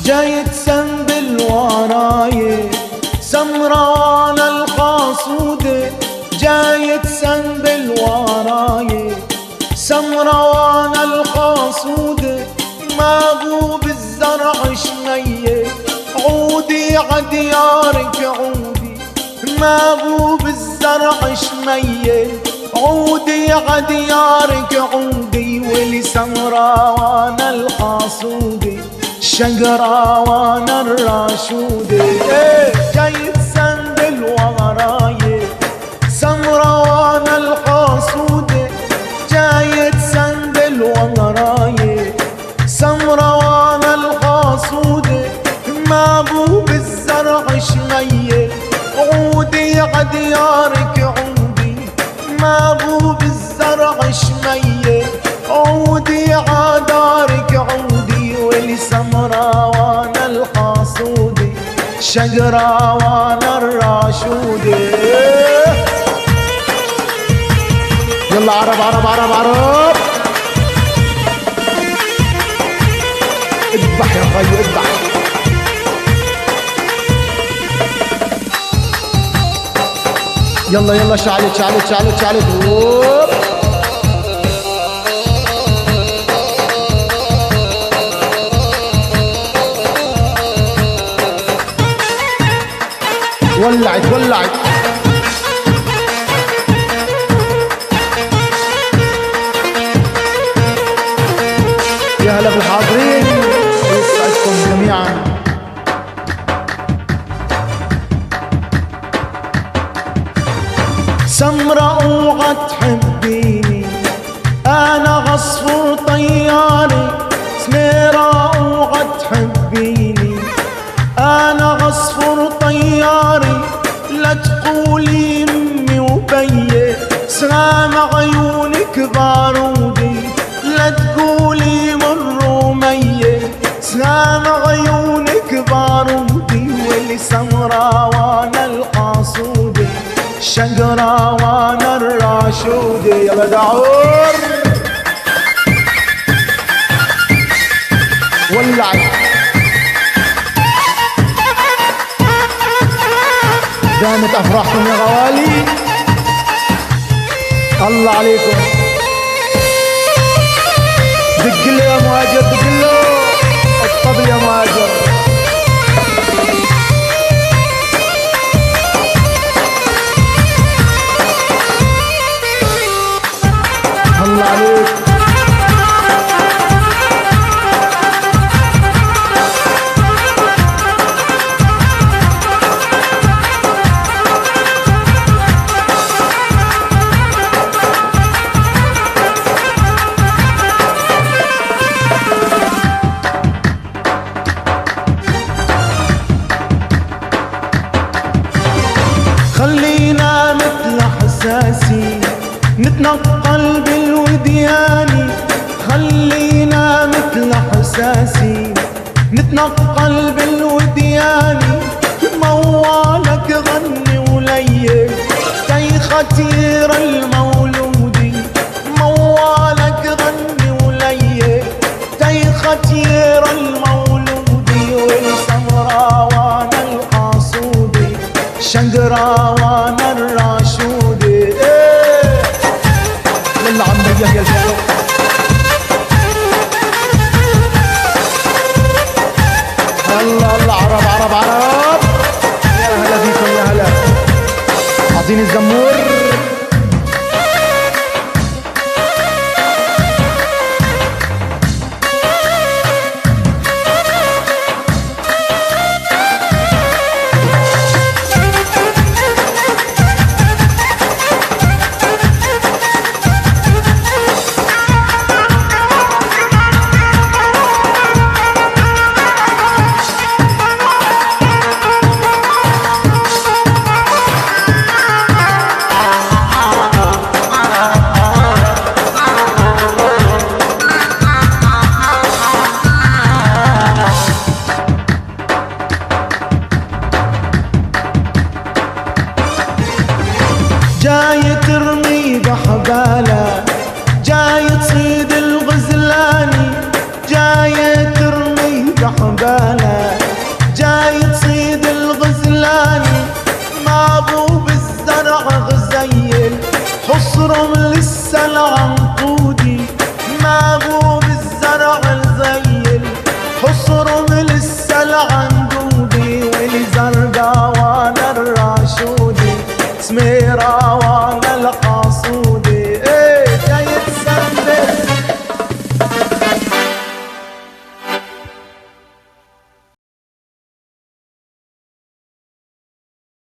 جاي تسنبل وراي سمران القاصودة، جاي تسنبل وراي سمران القاصودة، ما بو بالزرع شمية عودي عديارك عودي، ما بو بالزرع شمية عودي عديارك عودي، ولسمران القاصودة شقراوان الراشودة. جاي تسنبل وراي سمراوان القاصودة، جاي تسنبل وراي سمراوان القاصودة، ما بو بالزرع شمية عودي عديارك عودي، ما بو بالزرع شمية عودي عدارك عودي، ولسمراوان القاصودة شقراوان الراشودة. يلا عرب عرب عرب عرب، اذبح يا خي اذبح. يلا يلا شعلت شعلت شعلت شعلت. ولعت ولعت. يا هلا بالحاضرين، يسعدكم جميعا. سمرة اوعى تحبيني انا غصفور طياري، سميرة اوعى تحبيني انا غصفور طياري، لا تقولي امي وبي سلام عيونك بارودي، لا تقولي من رومية سلام عيونك بارودي، ولسمراوان القاصودة شقراوان الراشودة. يلا دعور ولعت. دامت افراحكم يا غوالي، الله عليكم. دق له يا مهاجر، دق له الطبل يا مهاجر. الله عليك. خلينا مثل حساسي نتنقل بالوديان، خلينا مثل حساسي نتنقل بالوديان، موالك غني ولي كي ختير المولودي، موالك غني ولي كي ختير المولودي، ولسمراوان القاصودي شقراوان الراشودي. يلا عم بيك يا الفوق. الله الله عرب عرب عرب. يا هلا بيكم يا هلا. اعطيني الزمور. جاي ترمي بحبالة، جاي تصيد الغزلاني، جاي ترمي بحبالة،